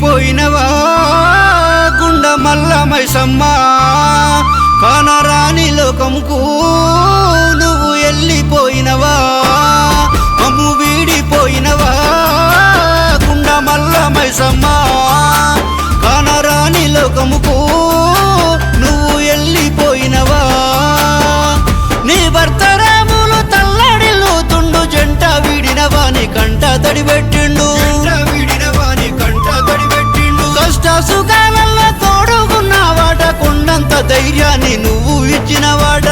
వెళ్ళిపోయినవా గుండమల్ల మైసమ్మ కానరాని లోకముకు నువ్వు వెళ్ళిపోయినవా మమ్ము వీడిపోయినవా గుండమల్ల మైసమ్మ కానరాని లోకముకు నువ్వు వెళ్ళిపోయినవా నీ భర్త రాములు తల్లడిల్లుతుండు జంట వీడినవా నీ కంట తడిపెట్టిండు కష్ట సుఖాలలో తోడుకున్నవాట కొండంత ధైర్యాన్ని నువ్వు ఇచ్చినవాట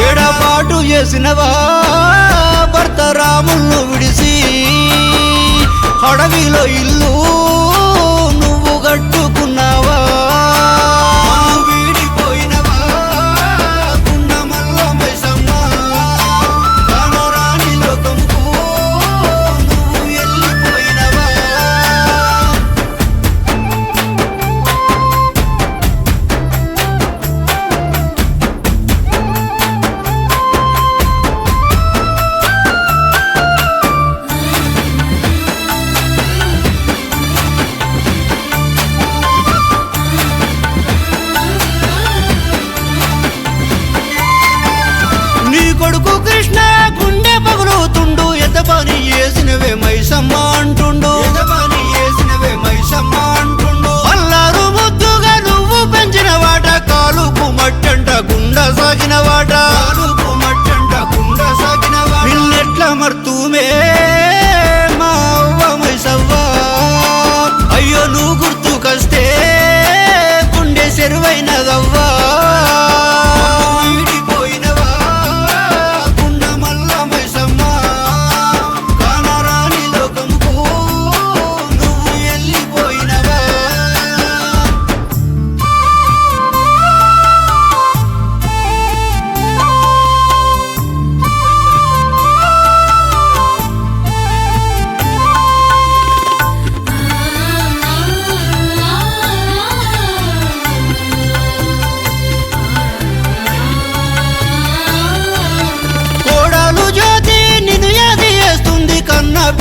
ఏడపాటు చేసినవా భర్త రాములను విడిసి అడవిలో ఇల్లు నువ్వు కట్టుకున్నావా కొడుకు కృష్ణ గుండె పగులుతుండు ఎదపని చేసినవే మైసమ్మ అంటుండు అల్లారు ముద్దుగా నువ్వు పెంచిన వాట కాలుకు మట్టంట గుండ సాగిన వాట నిన్నెట్ల మర్తుమే మా అవ్వ మైసవ్వ అయ్యో నువ్వు గుర్తుకొస్తే గుండె చెరువైనదవ్వా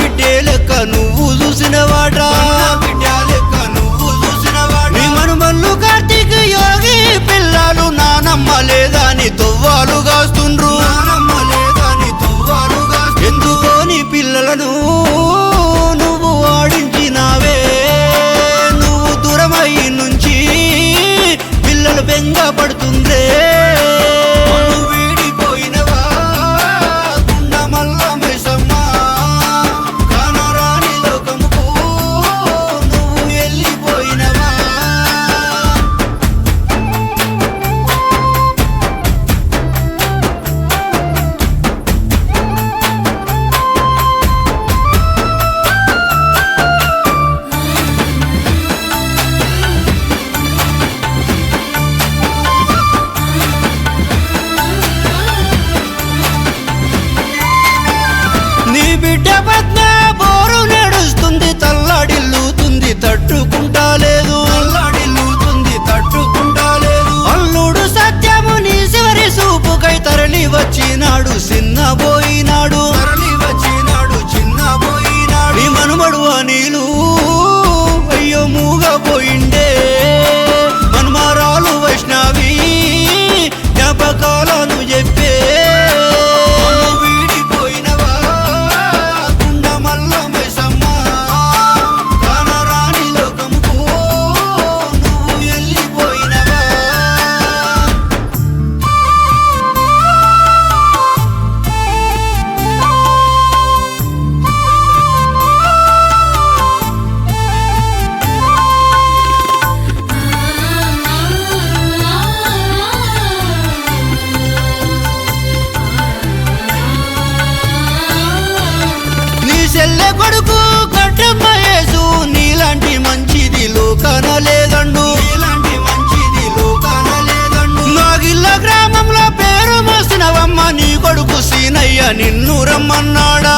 బిడ్డే లెక్క నువ్వు చూసినవాట నీ మనుమల్లు కార్తీక్ యోగి పిల్లలు నానమ్మ లేదా నీ తొవ్వాలు కాస్తుండ్రు ఎందుకో నీ పిల్లలను నువ్వు ఆడించినావే నువ్వు దూరమయ్యి నుంచి పిల్లలు బెంగ పడుతుందే బిడ్డ పద్మ బోరు నడుస్తుంది తల్లడిల్లుతుంది తట్టుకుంటాలేదు అల్లుడు సత్యము నీ చివరి సూపుకై తరలి వచ్చినాడు చిన్నబోయినాడు నీ మనుమడు అనిలు అయ్యో మూగపోయిండే మన్మరాలు వైష్ణవి జ్ఞాపకాలను చెప్పే చెల్లె కొడుకు కట్టమ్మ యేసు నీలాంటి మంచిది లోకాన లేదండు నాగిల్ల గ్రామంలో పేరు మోసినవమ్మ నీ కొడుకు సీనయ్య నిన్ను రమ్మన్నాడా